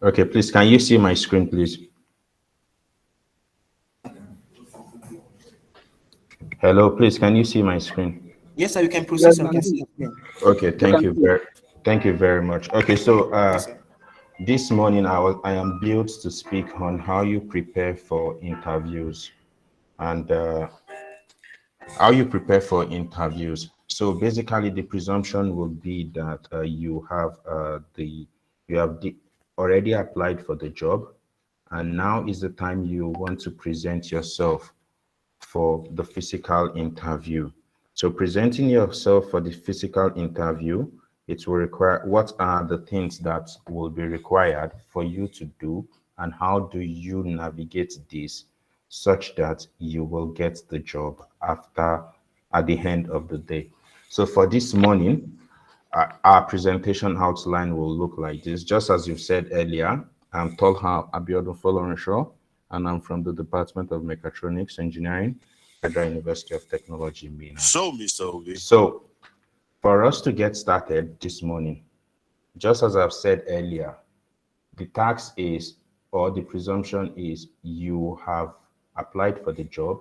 Okay, please, can you see my screen, please? Hello, please, can you see my screen? Yes, sir, you can proceed, Yes, sir. We can can see see the you. screen. Okay, You can see. thank you very much. Okay, so Yes, sir. this morning I am built to speak on how you prepare for interviews and how you prepare for interviews. So basically, the presumption will be that you have already applied for the job, and now is the time you want to present yourself for the physical interview. So presenting yourself for the physical interview, it will require what are the things that will be required for you to do, and how do you navigate this such that you will get the job at the end of the day. So for this morning, our presentation outline will look like this. Just as you said earlier, I'm Tolha Abiodun Folorunso, and I'm from the Department of Mechatronics Engineering, Federal University of Technology, Mina. So, Mr. Obi, So, for us to get started this morning, just as I've said earlier, the tax is, or the presumption is, you have applied for the job.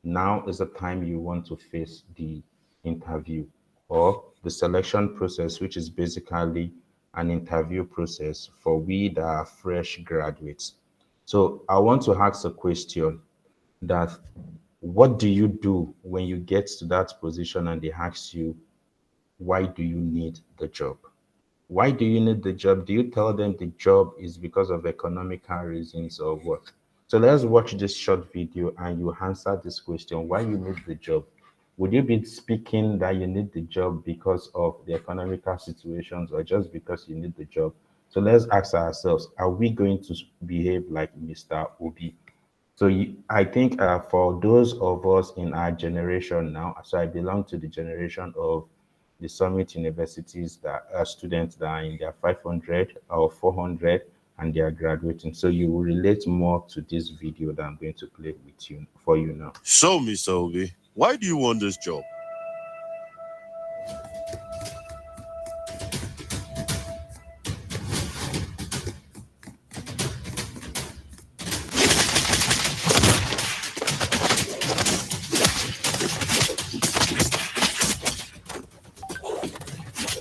Now is the time you want to face the interview or the selection process, which is basically an interview process for we that are fresh graduates. So I want to ask a question that what do you do when you get to that position and they ask you, why do you need the job? Why do you need the job? Do you tell them the job is because of economical reasons or what? So let's watch this short video and you answer this question, why you need the job. Would you be speaking that you need the job because of the economical situations or just because you need the job? So let's ask ourselves, are we going to behave like Mr. Obi? So I think for those of us in our generation now, so I belong to the generation of the summit universities that are students that are in their 500 or 400 and they are graduating. So you will relate more to this video that I'm going to play with you for you now. so, Mr. Obi, why do you want this job?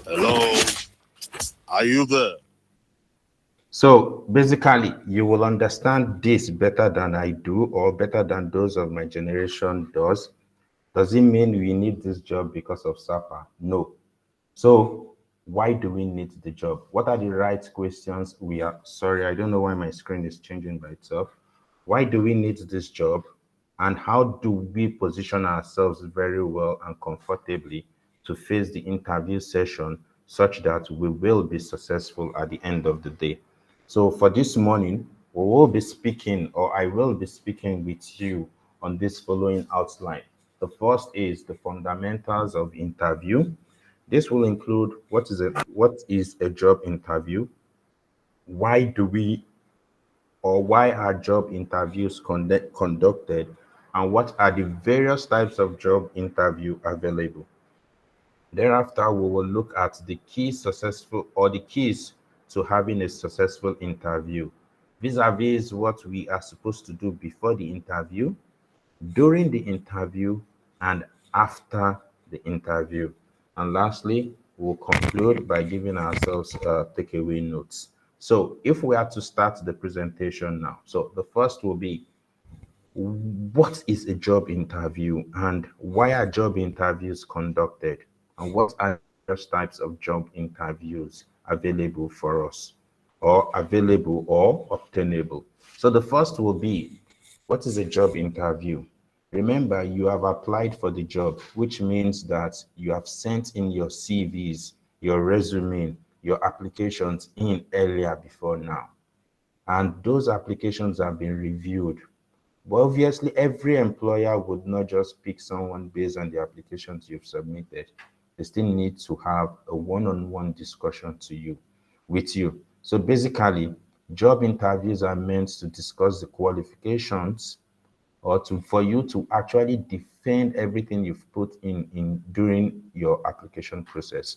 Hello, are you there? So basically, you will understand this better than I do or better than those of my generation does. Does it mean we need this job because of SAPA? No. So why do we need the job? What are the right questions we are? Sorry, I don't know why my screen is changing by itself. Why do we need this job? And how do we position ourselves very well and comfortably to face the interview session such that we will be successful at the end of the day? So for this morning, we will be speaking, or I will be speaking with you on this following outline. The first is the fundamentals of interview. This will include what is a job interview, why do we or why are job interviews conducted, and what are the various types of job interview available. Thereafter, we will look at the key successful or the keys to having a successful interview, vis-a-vis what we are supposed to do before the interview, during the interview, and after the interview. And lastly, we'll conclude by giving ourselves takeaway notes. So if we are to start the presentation now, so the first will be, what is a job interview and why are job interviews conducted? And what are various types of job interviews available for us, or available or obtainable? So the first will be, what is a job interview? Remember, you have applied for the job, which means that you have sent in your CVs, your resume, your applications in earlier before now. And those applications have been reviewed. But obviously, every employer would not just pick someone based on the applications you've submitted. They still need to have a one-on-one discussion with you. So basically, job interviews are meant to discuss the qualifications or to for you to actually defend everything you've put in during your application process.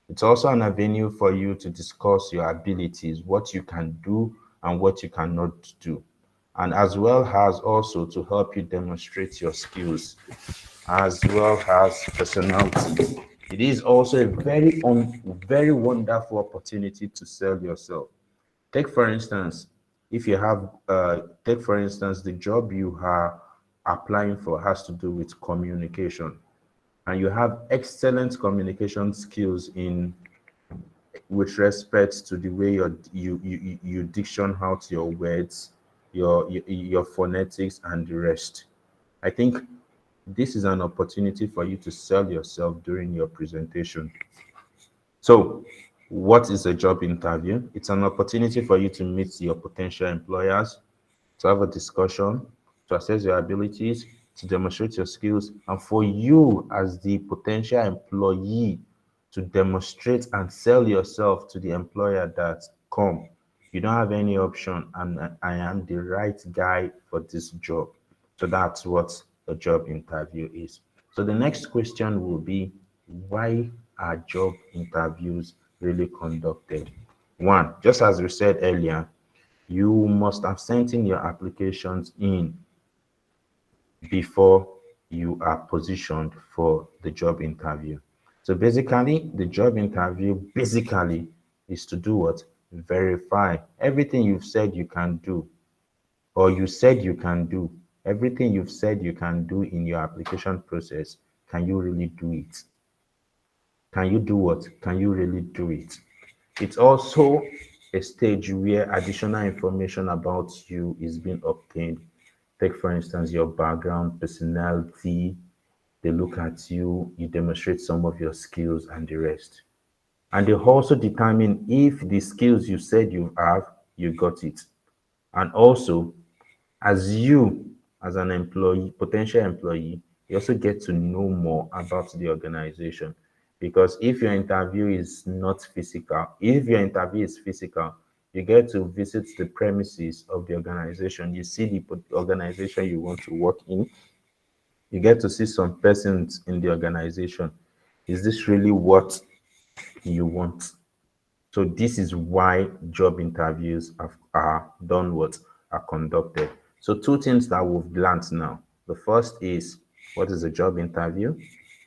It's also an avenue for you to discuss your abilities, what you can do and what you cannot do, and as well as also to help you demonstrate your skills as well as personality. It is also a very wonderful opportunity to sell yourself. Take for instance, if you have, take for instance, the job you are applying for has to do with communication, and you have excellent communication skills in with respect to the way you diction out your words, your phonetics, and the rest. I think this is an opportunity for you to sell yourself during your presentation. So, what is a job interview? It's an opportunity for you to meet your potential employers, to have a discussion, to assess your abilities, to demonstrate your skills, and for you as the potential employee to demonstrate and sell yourself to the employer that come, you don't have any option, and I am the right guy for this job. So that's what a job interview is. So the next question will be, why are job interviews really conducted? One, just as we said earlier, you must have sent in your applications in before you are positioned for the job interview. So basically, the job interview basically is to do what? Verify everything you've said you can do, or you said you can do. Everything you've said you can do in your application process, can you really do it? Can you do what? Can you really do it? It's also a stage where additional information about you is being obtained. Take, for instance, your background, personality. They look at you, you demonstrate some of your skills and the rest. And they also determine if the skills you said you have, you got it. And also, as you, as an employee, potential employee, you also get to know more about the organization. Because if your interview is not physical, if your interview is physical, you get to visit the premises of the organization. You see the organization you want to work in. You get to see some persons in the organization. Is this really what you want? So this is why job interviews are done what are conducted. So two things that we've learned now. The first is, what is a job interview?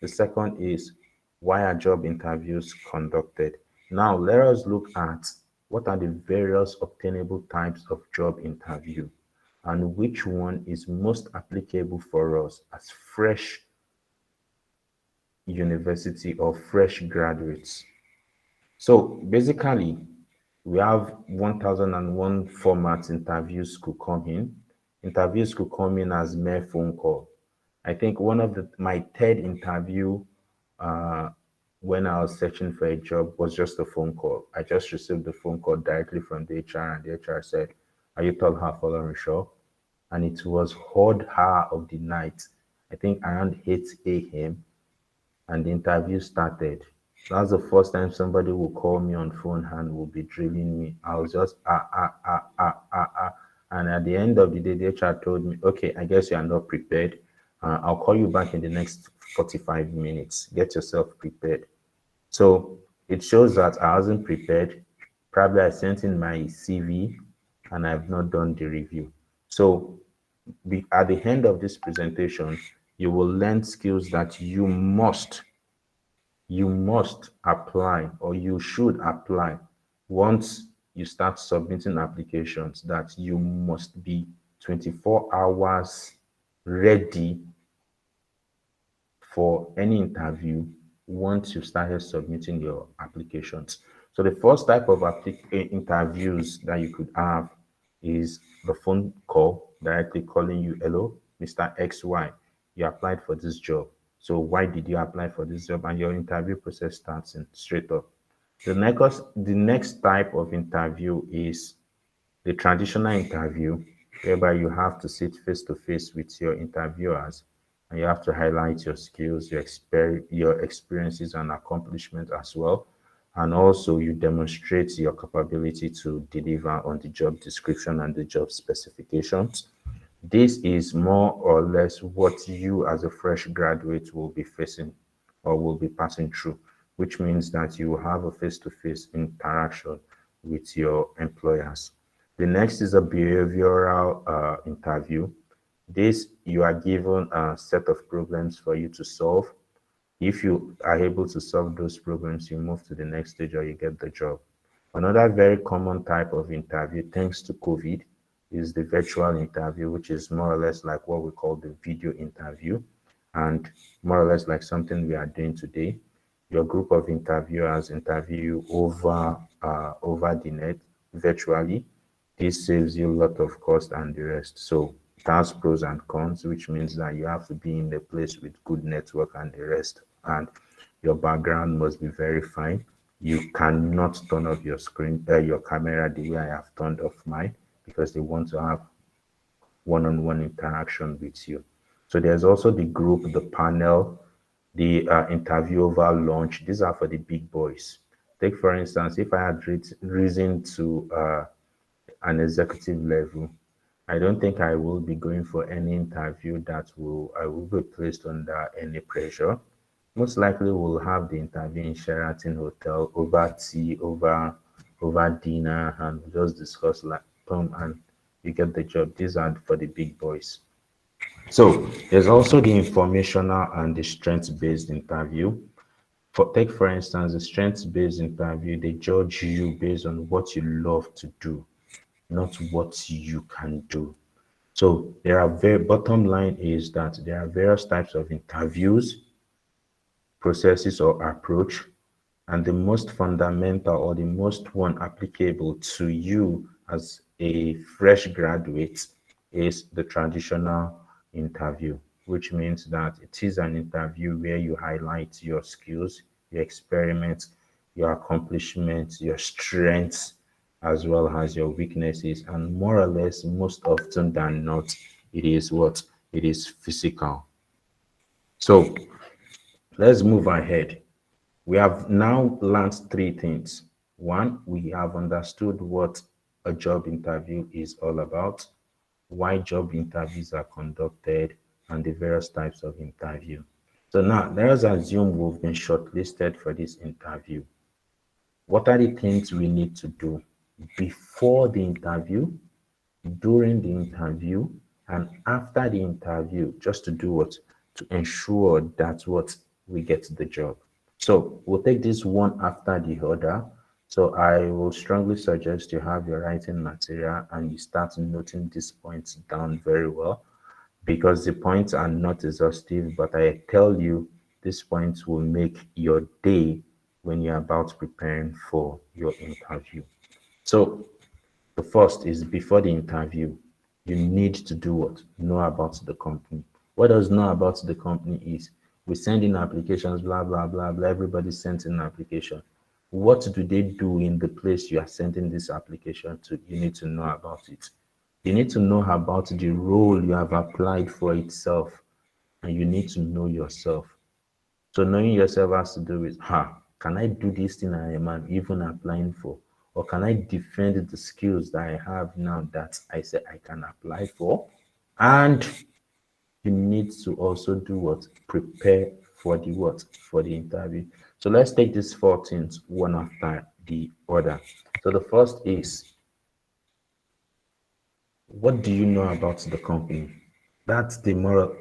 The second is, why are job interviews conducted? Now let us look at what are the various obtainable types of job interview and which one is most applicable for us as fresh university or fresh graduates. So basically, we have 1001 formats interviews could come in. Interviews could come in as mere phone call. I think one of my third interview uh, when I was searching for a job was just a phone call. I just received the phone call directly from the HR, and the HR said, "Are you Talha Folorunso?" And it was odd hour of the night, I think around 8 a.m., and the interview started. That's the first time somebody will call me on phone and will be drilling me. I was just and at the end of the day, the HR told me, "Okay, I guess you are not prepared. I'll call you back in the next 45 minutes. Get yourself prepared." So it shows that I wasn't prepared. Probably I sent in my CV and I've not done the review. So at the end of this presentation, you will learn skills that you must apply, or you should apply once you start submitting applications, that you must be 24 hours ready for any interview once you started submitting your applications. So the first type of interviews that you could have is the phone call, directly calling you, "Hello, Mr. XY, you applied for this job. So why did you apply for this job?" And your interview process starts in straight up. The next type of interview is the traditional interview, whereby you have to sit face to face with your interviewers and you have to highlight your skills, your experiences and accomplishments as well. And also, you demonstrate your capability to deliver on the job description and the job specifications. This is more or less what you, as a fresh graduate, will be facing or will be passing through. which means that you will have a face-to-face interaction with your employers. The next is a behavioral interview. This, you are given a set of problems for you to solve. If you are able to solve those problems, you move to the next stage or you get the job. Another very common type of interview, thanks to COVID, is the virtual interview, which is more or less like what we call the video interview, and more or less like something we are doing today. Your group of interviewers interview you over the net virtually. This saves you a lot of cost and the rest. So it has pros and cons, which means that you have to be in a place with good network and the rest. And your background must be very fine. You cannot turn off your screen, your camera the way I have turned off mine because they want to have one-on-one interaction with you. So there's also the group, the panel, the interview over lunch. These are for the big boys. Take for instance, if I had risen to an executive level, I don't think I will be going for any interview that will I will be placed under any pressure. Most likely we'll have the interview in Sheraton Hotel over tea, over dinner, and we'll just discuss like boom and you get the job. These are for the big boys. So there's also the informational and the strength-based interview. Take for instance the strength-based interview, they judge you based on what you love to do, not what you can do. So there are very bottom line is that there are various types of interviews, processes or approach, and the most fundamental or the most one applicable to you as a fresh graduate is the traditional interview, which means that it is an interview where you highlight your skills, your experiments, your accomplishments, your strengths, as well as your weaknesses. And more or less, most often than not, it is what? It is physical. So let's move ahead. We have now learned three things. One, we have understood what a job interview is all about, why job interviews are conducted, and the various types of interview. So now let us assume we've been shortlisted for this interview. What are the things we need to do before the interview, during the interview, and after the interview, just to do what? To ensure that what we get the job. So we'll take this one after the other. So I will strongly suggest you have your writing material and you start noting these points down very well because the points are not exhaustive, but I tell you these points will make your day when you're about preparing for your interview. So the first is before the interview, you need to do what? Know about the company. What does know about the company is we send in applications, blah, blah, blah, blah. Everybody sends in an application. What do they do in the place you are sending this application to? You need to know about it. You need to know about the role you have applied for itself, and you need to know yourself. So knowing yourself has to do with, can I do this thing I am even applying for? Or can I defend the skills that I have now that I say I can apply for? And you need to also do what? Prepare for the what? For the interview. So let's take these four things one after the other. So the first is, what do you know about the company? That's the moral.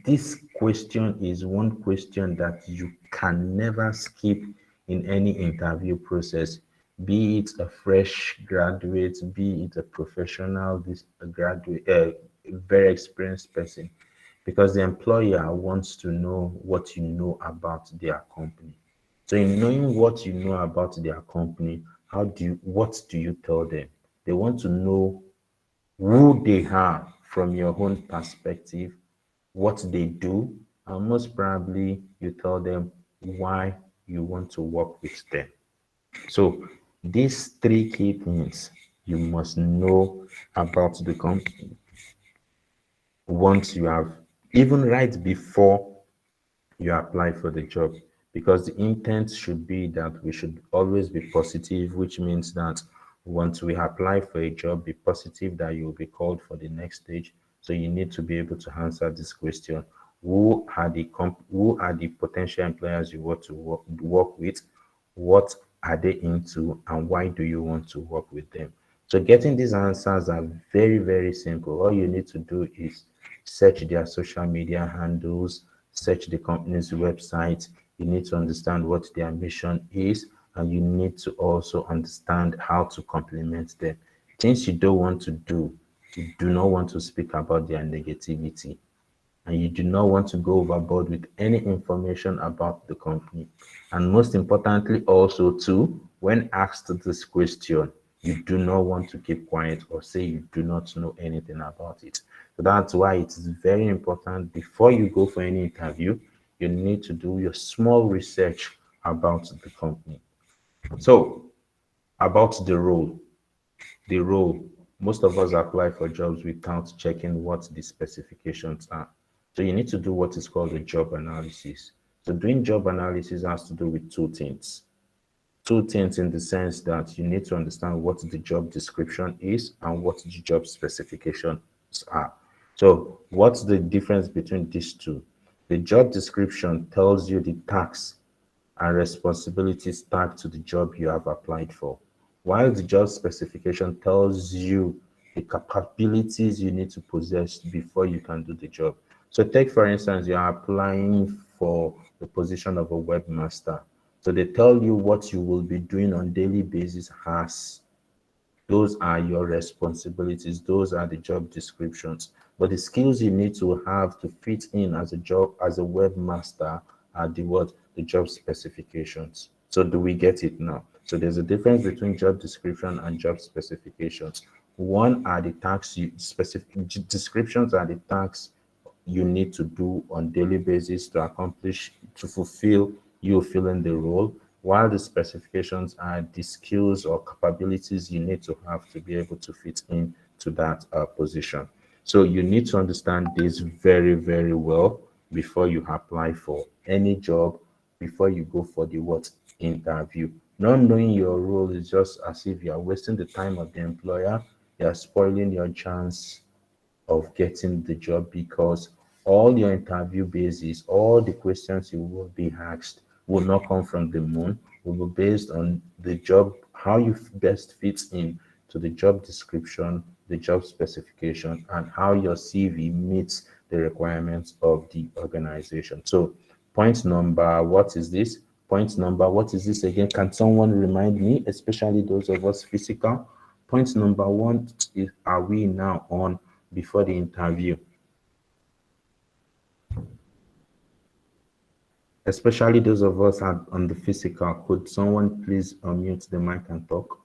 This question is one question that you can never skip in any interview process, be it a fresh graduate, be it a professional, this a graduate, a very experienced person, because the employer wants to know what you know about their company. So in knowing what you know about their company, what do you tell them? They want to know who they are from your own perspective, what they do, and most probably you tell them why you want to work with them. So these three key things you must know about the company once you have, even right before you apply for the job, because the intent should be that we should always be positive, which means that once we apply for a job, be positive that you will be called for the next stage. So you need to be able to answer this question. who are the potential employers you want to work with, what are they into, and why do you want to work with them. So getting these answers are very, very simple. All you need to do is search their social media handles, search the company's website. You need to understand what their mission is, and you need to also understand how to complement them. Things you don't want to do, you do not want to speak about their negativity, and you do not want to go overboard with any information about the company. And most importantly, also too, when asked this question, you do not want to keep quiet or say you do not know anything about it. So that's why it is very important before you go for any interview, you need to do your small research about the company. So about the role, most of us apply for jobs without checking what the specifications are. So you need to do what is called a job analysis. So doing job analysis has to do with two things. Two things in the sense that you need to understand what the job description is and what the job specifications are. So what's the difference between these two? The job description tells you the tasks and responsibilities tagged to the job you have applied for, while the job specification tells you the capabilities you need to possess before you can do the job. So, take for instance, you are applying for the position of a webmaster. So, they tell you what you will be doing on daily basis as those are your responsibilities. Those are the job descriptions. But the skills you need to have to fit in as a job as a webmaster are the what the job specifications. So do we get it now? So there's a difference between job description and job specifications. One are the tasks you specific descriptions are the tasks you need to do on daily basis to accomplish to fulfill you filling the role, while the specifications are the skills or capabilities you need to have to be able to fit in to that position. So you need to understand this very, very well before you apply for any job, before you go for the what interview. Not knowing your role is just as if you are wasting the time of the employer, you are spoiling your chance of getting the job, because all your interview basis, all the questions you will be asked will not come from the moon, will be based on the job, how you best fit in to the job description, the job specification, and how your CV meets the requirements of the organization. So, point number, what is this? Point number, what is this again? Can someone remind me, especially those of us physical? Point number one is, are we now on before the interview? Especially those of us on the physical. Could someone please unmute the mic and talk?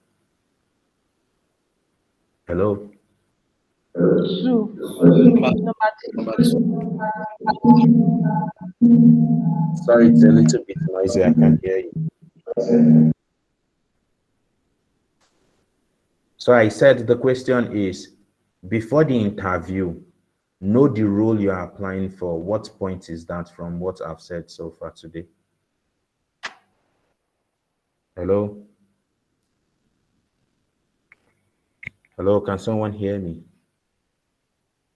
Hello? Two. Number, Number number two. two. Sorry, it's a little bit noisy. I can hear you. So I said the question is, before the interview, know the role you are applying for. What point is that from what I've said so far today? Hello? Hello, can someone hear me?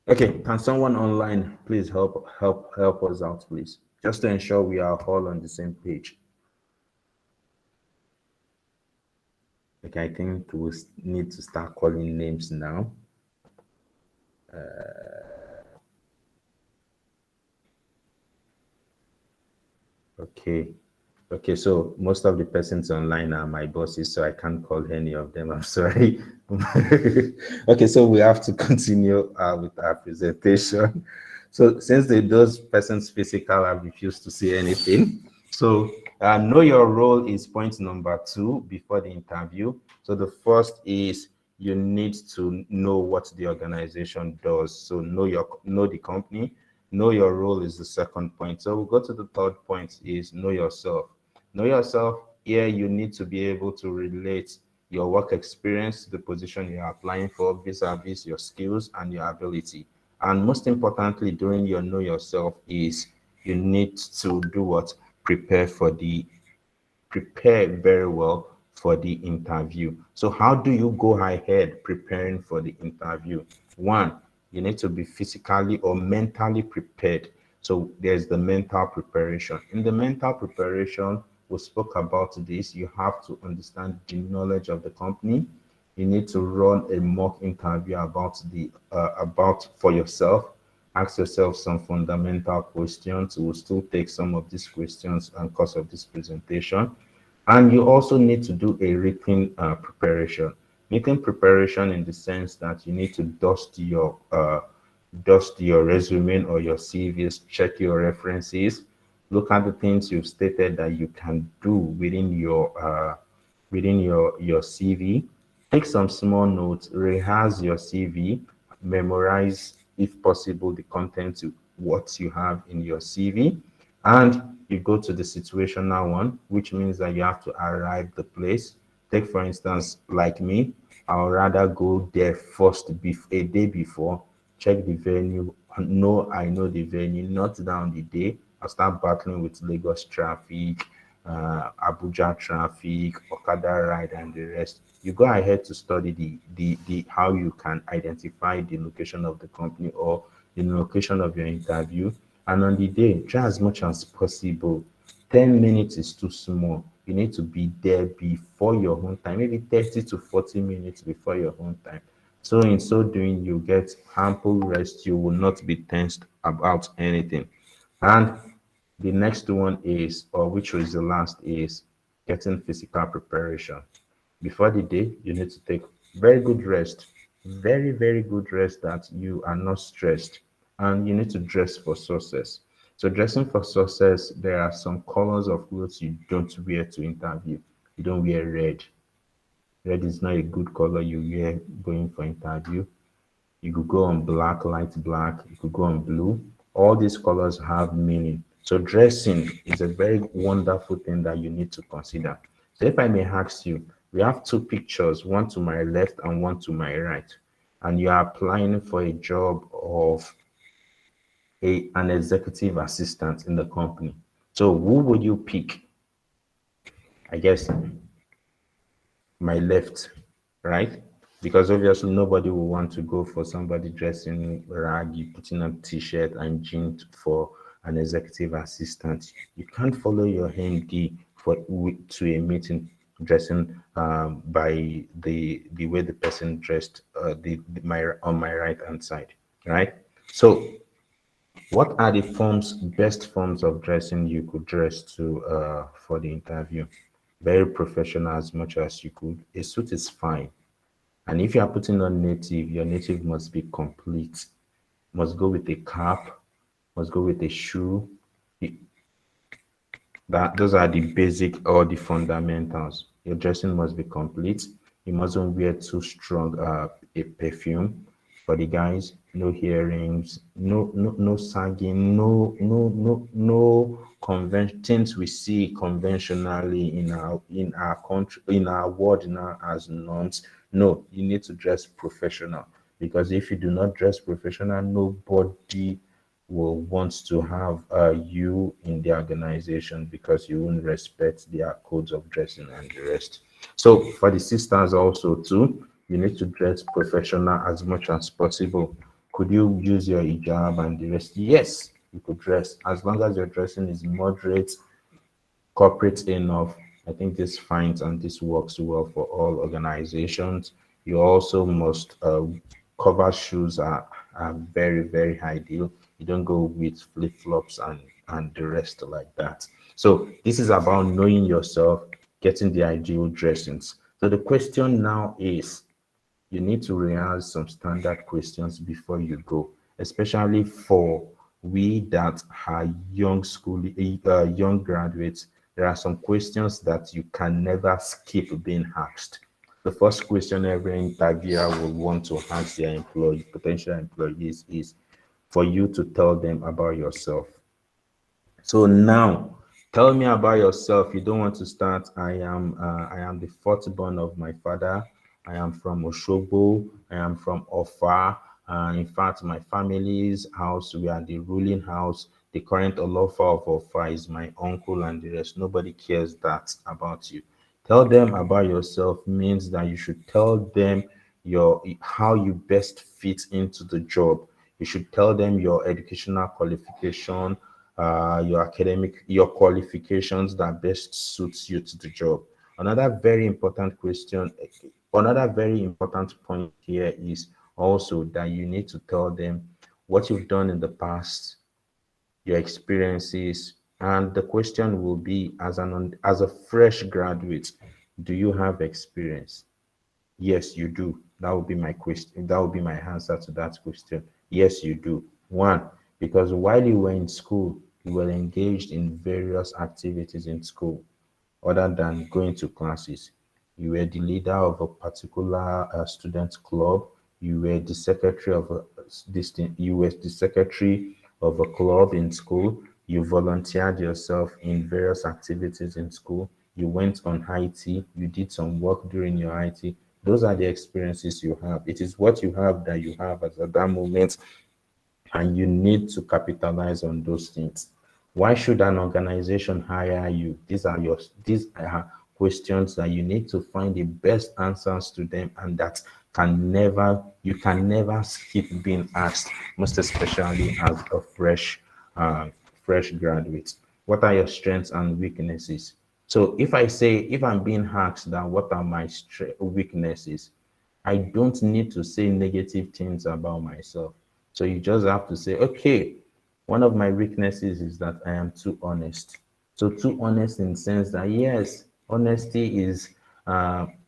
Okay, can someone online please help us out, please? Just to ensure we are all on the same page. Okay, I think we need to start calling names now. Okay. Okay, so most of the persons online are my bosses, so I can't call any of them. I'm sorry. Okay, so we have to continue with our presentation. So since those persons physical have refused to say anything, so know your role is point number two before the interview. So the first is you need to know what the organization does. So know the company. Know your role is the second point. So we'll go to the third point is know yourself. Know yourself. Here you need to be able to relate your work experience to the position you are applying for vis-a-vis your skills and your ability. And most importantly, during your know yourself is you need to do what? Prepare very well for the interview. So how do you go ahead preparing for the interview? One, you need to be physically or mentally prepared. So there's the mental preparation. In the mental preparation, we spoke about this. You have to understand the knowledge of the company. You need to run a mock interview about for yourself. Ask yourself some fundamental questions. We'll still take some of these questions and course of this presentation. And you also need to do a written preparation. Written preparation in the sense that you need to dust your resume or your CVs, check your references, look at the things you've stated that you can do within your CV. Take some small notes, rehearse your CV, memorize, if possible, the content what you have in your CV, and you go to the situational one, which means that you have to arrive the place. Take for instance, like me, I'll rather go there a day before, check the venue, know I know the venue, not down the day. I'll start battling with Lagos traffic, Abuja traffic, Okada ride, and the rest. You go ahead to study the how you can identify the location of the company or the location of your interview. And on the day, try as much as possible. 10 minutes is too small. You need to be there before your own time, maybe 30 to 40 minutes before your own time. So, in so doing, you get ample rest. You will not be tensed about anything. And the next one is, or which was the last, is getting physical preparation. Before the day, you need to take very good rest, very, very good rest that you are not stressed. And you need to dress for success. So, dressing for success, there are some colors of clothes you don't wear to interview. You don't wear red. Red is not a good color you wear going for interview. You could go on black, light black. You could go on blue. All these colors have meaning. So dressing is a very wonderful thing that you need to consider. So if I may ask you, we have two pictures, one to my left and one to my right, and you are applying for a job of an executive assistant in the company. So who would you pick? I guess my left, right? Because obviously nobody will want to go for somebody dressing raggy, putting on t-shirt and jeans for an executive assistant. You can't follow your MD to a meeting dressing by the way the person dressed my on my right hand side, right? So what are the best forms of dressing you could dress to for the interview? Very professional as much as you could. A suit is fine. And if you are putting on native, your native must be complete. Must go with a cap, must go with a shoe. That those are the basic or the fundamentals. Your dressing must be complete. You mustn't wear too strong a perfume. For the guys, no earrings, no sagging, no convention things we see conventionally in our country, in our world now as norms. No, you need to dress professional, because if you do not dress professional, nobody will want to have you in the organization, because you won't respect their codes of dressing and the rest. So for the sisters also too, you need to dress professional as much as possible. Could you use your hijab and the rest? Yes, you could dress as long as your dressing is moderate, corporate enough. I think this finds and this works well for all organizations. You also must cover shoes are very, very ideal. You don't go with flip flops and the rest like that. So this is about knowing yourself, getting the ideal dressings. So the question now is, you need to rehearse some standard questions before you go, especially for we that are young graduates. There are some questions that you can never skip being asked. The first question every interviewer will want to ask their potential employees, is for you to tell them about yourself. So now, tell me about yourself. You don't want to start. I am the fourth born of my father. I am from Oshobo. I am from Ofa. In fact, my family's house, we are the ruling house. The current Olofa of Ofa is my uncle and the rest. Nobody cares that about you. Tell them about yourself means that you should tell them your how you best fit into the job. You should tell them your educational qualification, your qualifications that best suits you to the job. Another very important question, another very important point here is also that you need to tell them what you've done in the past, your experiences, and the question will be as a fresh graduate, do you have experience? Yes, you do. That would be my question. That would be my answer to that question. Yes, you do. One, because while you were in school, you were engaged in various activities in school other than going to classes. You were the leader of a particular student club. You were the secretary of you were the secretary of a club in school. You volunteered yourself in various activities in school. You went on IT. You did some work during your IT. Those are the experiences you have. It is what you have that you have as at that moment, and you need to capitalize on those things. Why should an organization hire you? These are questions that you need to find the best answers to them, and that you can never skip being asked, most especially as a uh, fresh graduate. What are your strengths and weaknesses? So if I'm being asked that what are my weaknesses, I don't need to say negative things about myself. So you just have to say, okay, one of my weaknesses is that I am too honest. So too honest in the sense that yes, honesty is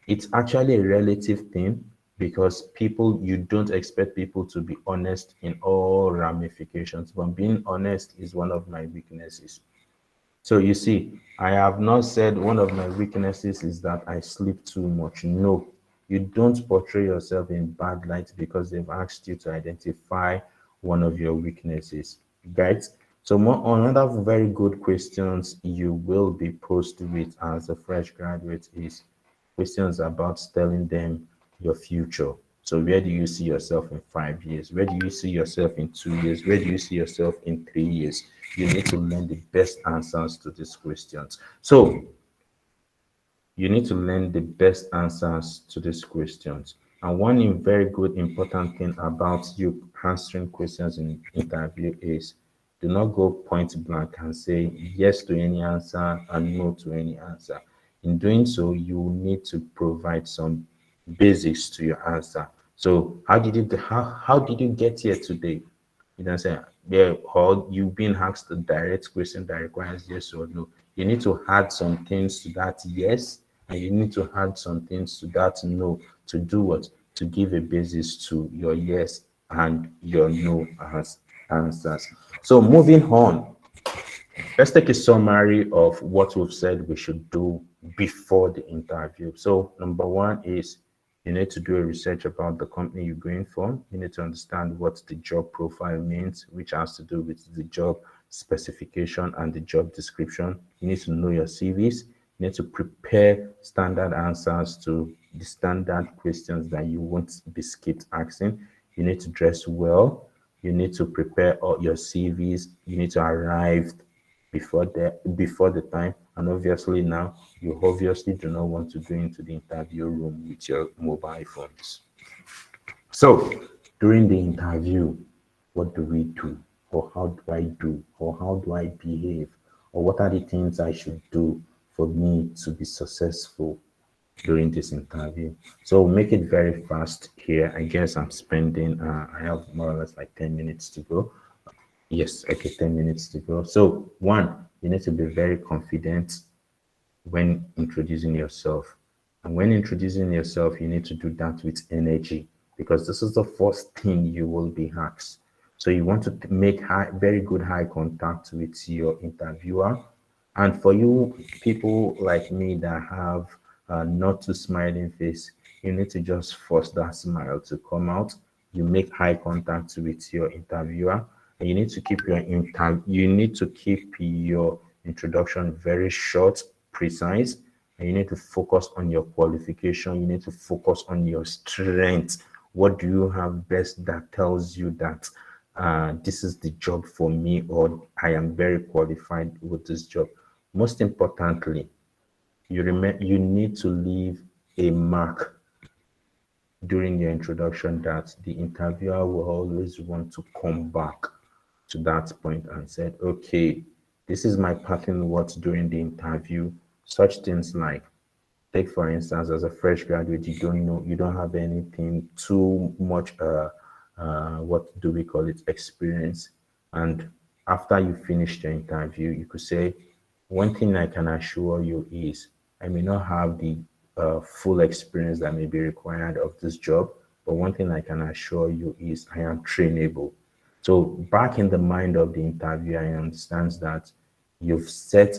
it's actually a relative thing, because you don't expect people to be honest in all ramifications. But being honest is one of my weaknesses. So you see, I have not said one of my weaknesses is that I sleep too much. No, you don't portray yourself in bad light because they've asked you to identify one of your weaknesses, right? So another very good questions you will be posed with as a fresh graduate is questions about telling them your future. So where do you see yourself in 5 years? Where do you see yourself in 2 years? Where do you see yourself in 3 years? You need to learn the best answers to these questions. So you need to learn the best answers to these questions. And very good important thing about you answering questions in interview is do not go point blank and say yes to any answer and no to any answer. In doing so, you will need to provide some basics to your answer. So how did you get here today? You don't say, yeah, or you've been asked a direct question that requires yes or no. You need to add some things to that yes, and you need to add some things to that no, to do what? To give a basis to your yes and your no answers. So moving on, let's take a summary of what we've said we should do before the interview. So, number one is you need to do a research about the company you're going for. You need to understand what the job profile means, which has to do with the job specification and the job description. You need to know your CVs. You need to prepare standard answers to the standard questions that you won't be skipped asking. You need to dress well. You need to prepare all your CVs. You need to arrive before the time, and obviously now you obviously do not want to go into the interview room with your mobile phones. So during the interview, what do we do, or how do I do, or how do I behave, or what are the things I should do for me to be successful during this interview? So we'll make it very fast here. I guess I have more or less like 10 minutes to go. Yes, okay, 10 minutes to go. So, one, you need to be very confident when introducing yourself. And when introducing yourself, you need to do that with energy, because this is the first thing you will be asked. So, you want to make very good eye contact with your interviewer. And for you people like me that have not too smiling face, you need to just force that smile to come out. You make eye contact with your interviewer, and you need to keep your introduction very short, precise, and you need to focus on your qualification. You need to focus on your strength. What do you have best that tells you that this is the job for me, or I am very qualified with this job? Most importantly, you need to leave a mark. during your introduction that the interviewer will always want to come back to that point and said, okay, this is my parting words during the interview. Such things like, take for instance, as a fresh graduate, you don't know, you don't have anything too much, what do we call it, experience. And after you finish the interview, you could say, one thing I can assure you is I may not have the full experience that may be required of this job, but one thing I can assure you is I am trainable. So back in the mind of the interviewer, I understand that you've set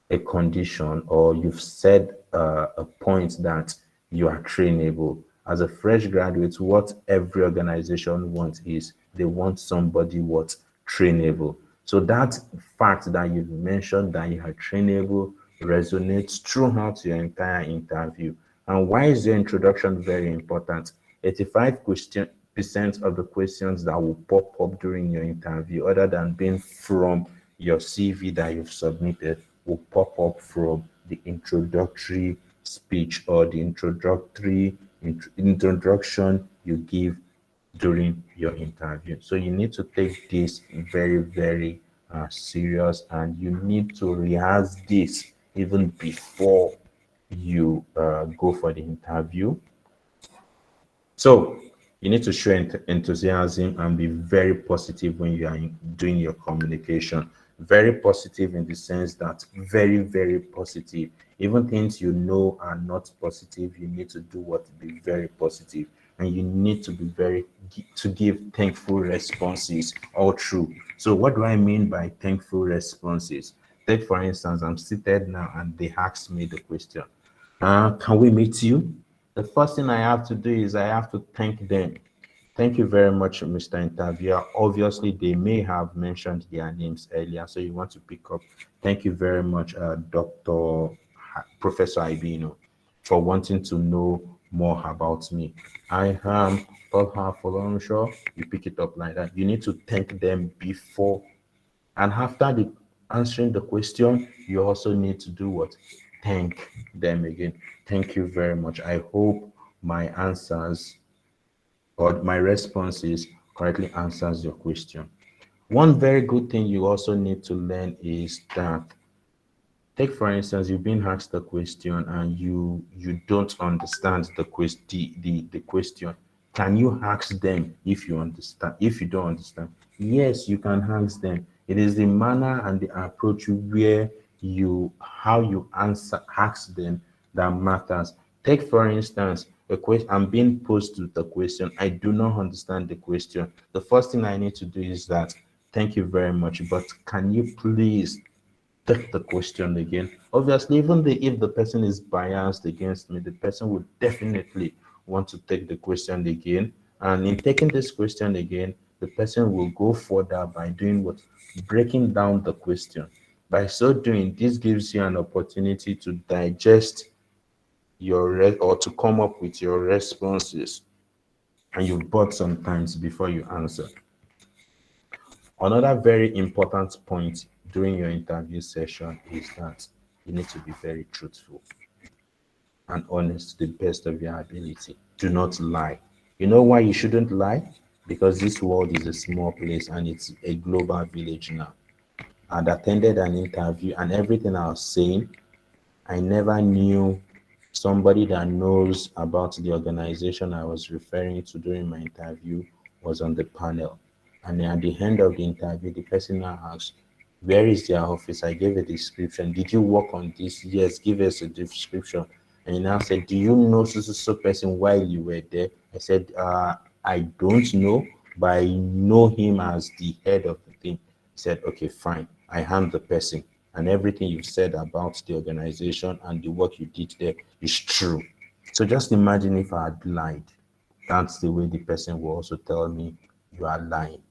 a condition, or you've said a point that you are trainable. As a fresh graduate, what every organization wants is they want somebody what trainable. So that fact that you've mentioned that you are trainable resonates throughout your entire interview. And why is your introduction very important? 85% of the questions that will pop up during your interview, other than being from your CV that you've submitted, will pop up from the introductory speech or the introduction you give during your interview. So you need to take this very, very serious, and you need to rehearse this even before you go for the interview. So you need to show enthusiasm and be very positive when you are doing your communication. Very positive in the sense that very, very positive. Even things you know are not positive, you need to do what be very positive, and you need to be very to give thankful responses all through. So what do I mean by thankful responses? Take for instance, I'm seated now and they ask me the question, can we meet you? The first thing I have to do is I have to thank them. Thank you very much, Mr. Interviewer. Obviously, they may have mentioned their names earlier, so you want to pick up. Thank you very much, Dr. Professor Ibino, for wanting to know more about me. I am Folorunso. You pick it up like that. You need to thank them before and after the answering the question, you also need to do what? Thank them again. Thank you very much. I hope my answers or my responses correctly answers your question. One very good thing you also need to learn is that, take for instance, you've been asked a question and you don't understand the question. Can you ask them if you understand? If you don't understand, yes, you can ask them. It is the manner and the approach where you how you answer ask them that matters. Take for instance a question. I'm being posed with a question. I do not understand the question. The first thing I need to do is that, thank you very much, but can you please take the question again? Obviously, if the person is biased against me, the person would definitely want to take the question again. And in taking this question again, the person will go further by doing what? Breaking down the question. By so doing, this gives you an opportunity to digest or to come up with your responses. And you've bought some time before you answer. Another very important point during your interview session is that you need to be very truthful and honest to the best of your ability. Do not lie. You know why you shouldn't lie? Because this world is a small place and it's a global village now. I'd attended an interview and everything I was saying, I never knew somebody that knows about the organization I was referring to during my interview was on the panel. And at the end of the interview, the person now asked, where is their office? I gave a description. Did you work on this? Yes, give us a description. And he now said, do you know so person while you were there? I said, I don't know, but I know him as the head of the thing. He said, okay, fine. I am the person. And everything you've said about the organization and the work you did there is true. So just imagine if I had lied. That's the way the person will also tell me you are lying.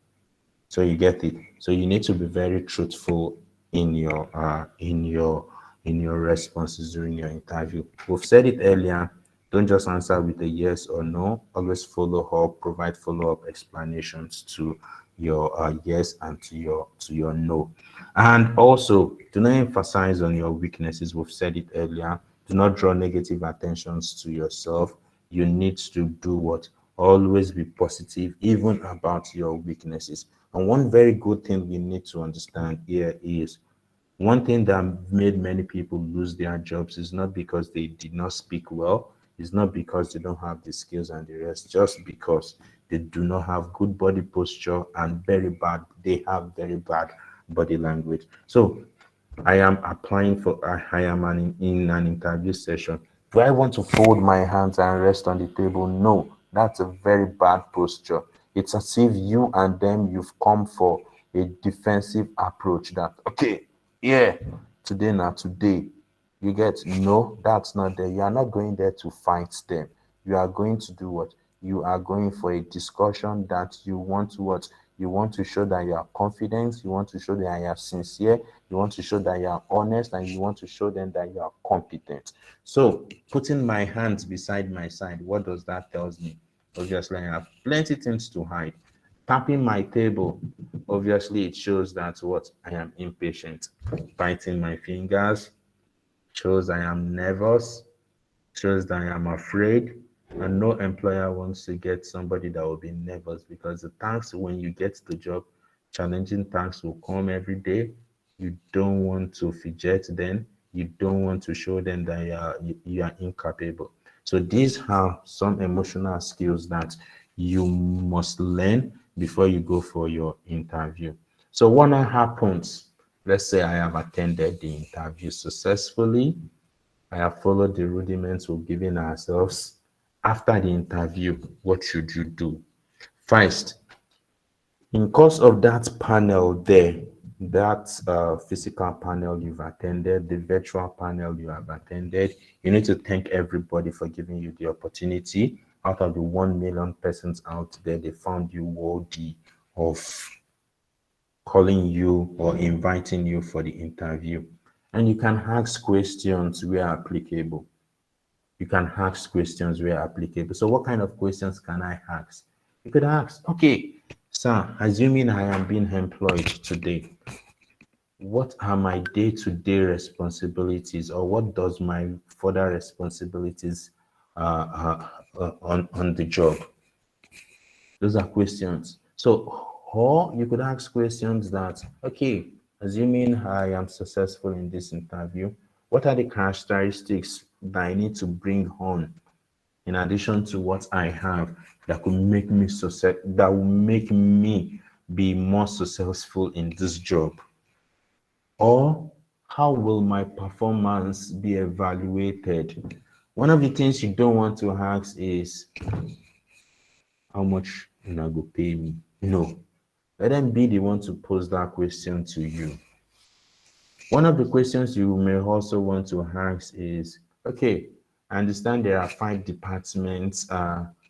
So you get it. So you need to be very truthful in your responses during your interview. We've said it earlier. Don't just answer with a yes or no. Always follow up, provide follow-up explanations to your yes and to your no. And also do not emphasize on your weaknesses. We've said it earlier. Do not draw negative attentions to yourself. you need to do what? Always be positive, even about your weaknesses. And one very good thing we need to understand here is one thing that made many people lose their jobs is not because they did not speak well, it's not because they don't have the skills and the rest, just because they do not have good body posture and they have very bad body language. So I am applying for, I am in an interview session. Do I want to fold my hands and rest on the table? No, that's a very bad posture. It's as if you and them, you've come for a defensive approach that, okay, yeah, today, now today. You get, no, that's not there. You are not going there to fight them. You are going to do what? You are going for a discussion that you want to what? You want to show that you are confident, you want to show that you are sincere, you want to show that you are honest, and you want to show them that you are competent. So putting my hands beside my side, what does that tells me? Obviously, I have plenty things to hide. Tapping my table, obviously it shows that what? I am impatient. Biting my fingers shows I am nervous, shows that I am afraid, and no employer wants to get somebody that will be nervous because the tasks, when you get the job, challenging tasks will come every day. You don't want to fidget then. You don't want to show them that you are incapable. So these are some emotional skills that you must learn before you go for your interview. So what now happens? Let's say I have attended the interview successfully. I have followed the rudiments we've given ourselves. After the interview, what should you do? First, in course of that panel there, that physical panel you've attended, the virtual panel you have attended, you need to thank everybody for giving you the opportunity. Out of the 1 million persons out there, they found you worthy of calling you or inviting you for the interview. And you can ask questions where applicable. You can ask questions where applicable. So what kind of questions can I ask? You could ask, okay, sir, assuming I am being employed today, what are my day-to-day responsibilities, or what does my further responsibilities on the job? Those are questions. So, or you could ask questions that, okay, assuming I am successful in this interview, what are the characteristics that I need to bring on in addition to what I have that could make me success, that will make me be more successful in this job? Or how will my performance be evaluated? One of the things you don't want to ask is how much you go pay me. No. Let them be the one to pose that question to you. One of the questions you may also want to ask is, okay, I understand there are 5 departments.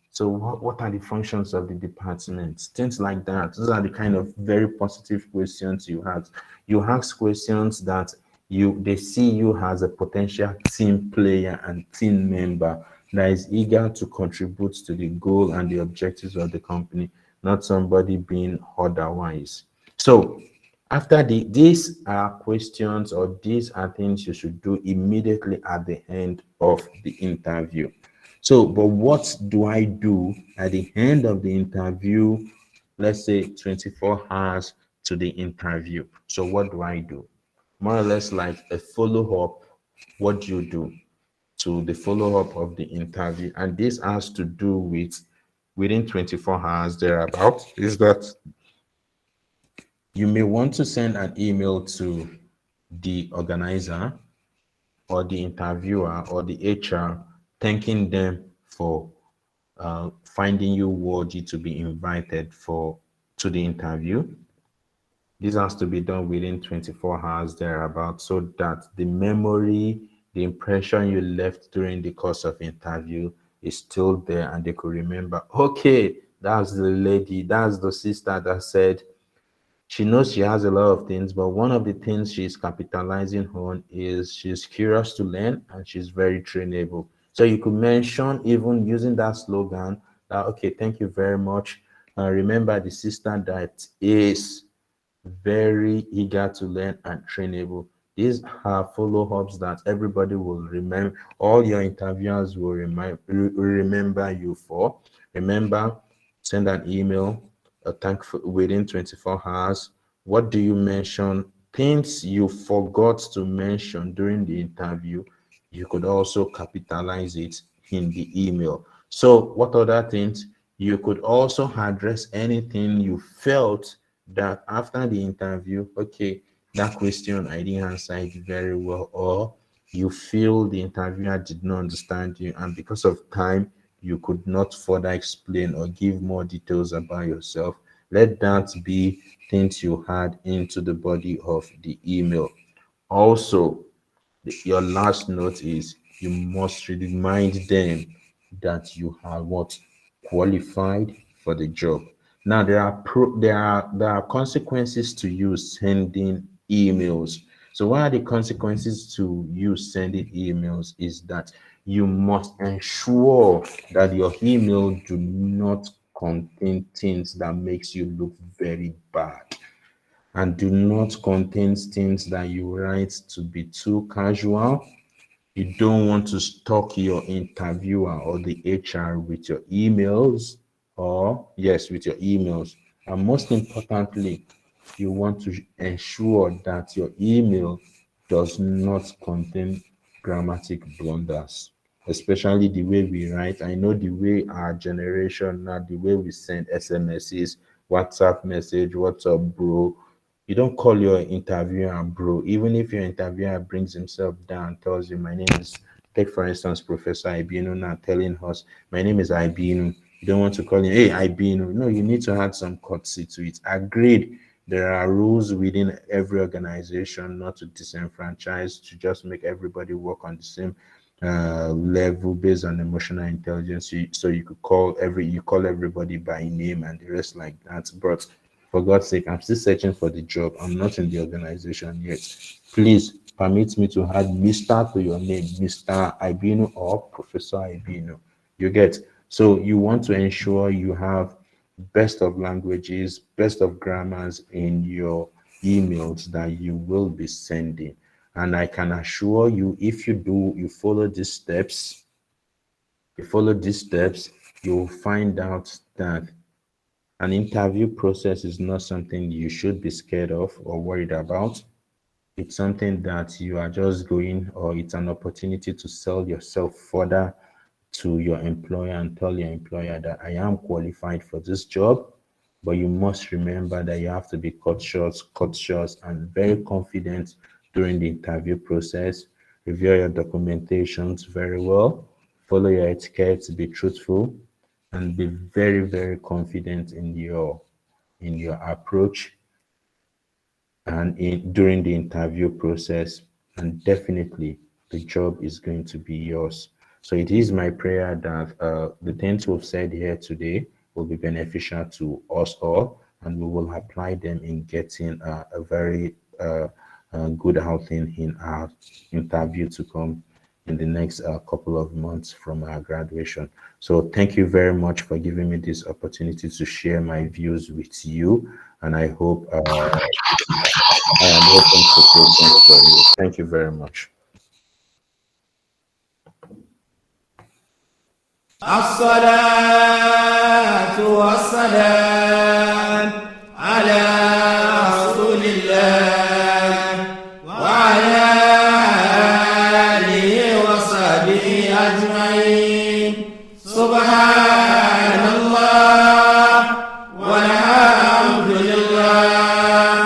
So what are the functions of the departments? Things like that. Those are the kind of very positive questions you ask. You ask questions that they see you as a potential team player and team member that is eager to contribute to the goal and the objectives of the company, not somebody being otherwise. So after these are questions, or these are things you should do immediately at the end of the interview. So, but what do I do at the end of the interview? Let's say 24 hours to the interview. So, what do I do? More or less like a follow up. What do you do to the follow up of the interview? And this has to do with within 24 hours thereabout. Is that you may want to send an email to the organizer or the interviewer or the HR, thanking them for finding you worthy to be invited for to the interview. This has to be done within 24 hours thereabout, so that the memory, the impression you left during the course of interview is still there, and they could remember, okay, that's the lady, that's the sister that said she knows she has a lot of things, but one of the things she's capitalizing on is she's curious to learn and she's very trainable. So you could mention, even using that slogan, that, okay, thank you very much. Remember the sister that is very eager to learn and trainable. These are follow-ups that everybody will remember, all your interviewers will remember you for. Remember, send an email, a thank within 24 hours. What do you mention? Things you forgot to mention during the interview, you could also capitalize it in the email. So, what other things? You could also address anything you felt that after the interview, okay, that question I didn't answer it very well, or you feel the interviewer did not understand you, and because of time, you could not further explain or give more details about yourself. Let that be things you add into the body of the email. Also, your last note is you must remind them that you are what qualified for the job. Now there are consequences to you sending emails. So what are the consequences to you sending emails is that you must ensure that your email do not contain things that makes you look very bad, and do not contain things that you write to be too casual. You don't want to stalk your interviewer or the HR with your emails, or yes, with your emails. And most importantly, you want to ensure that your email does not contain grammatic blunders, especially the way we write. I know the way our generation now, the way we send SMSs, WhatsApp message, what's up, bro? You don't call your interviewer bro, even if your interviewer brings himself down, tells you, my name is, take for instance, Professor Ibino now telling us, my name is Ibino. You don't want to call him, hey, Ibino. No, you need to add some courtesy to it. Agreed. There are rules within every organization not to disenfranchise, to just make everybody work on the same level based on emotional intelligence. So you could you call everybody by name and the rest like that. But for God's sake, I'm still searching for the job. I'm not in the organization yet. Please permit me to add Mr. to your name, Mr. Ibino or Professor Ibino. You get. So you want to ensure you have best of languages, best of grammars in your emails that you will be sending. And I can assure you, if you follow these steps, you'll find out that an interview process is not something you should be scared of or worried about. It's something that you are just going, or it's an opportunity to sell yourself further to your employer and tell your employer that I am qualified for this job. But you must remember that you have to be cautious, and very confident during the interview process. Review your documentations very well. Follow your etiquette, be truthful, and be very, very confident in your approach and during the interview process, and definitely the job is going to be yours. So it is my prayer that the things we've said here today will be beneficial to us all, and we will apply them in getting a very good outing in our interview to come in the next couple of months from our graduation. So thank you very much for giving me this opportunity to share my views with you, and I hope I am open to questions for you. Thank you very much. الصلاة والسلام على رسول الله وعلى آله وصحبه أجمعين. سبحان الله والحمد لله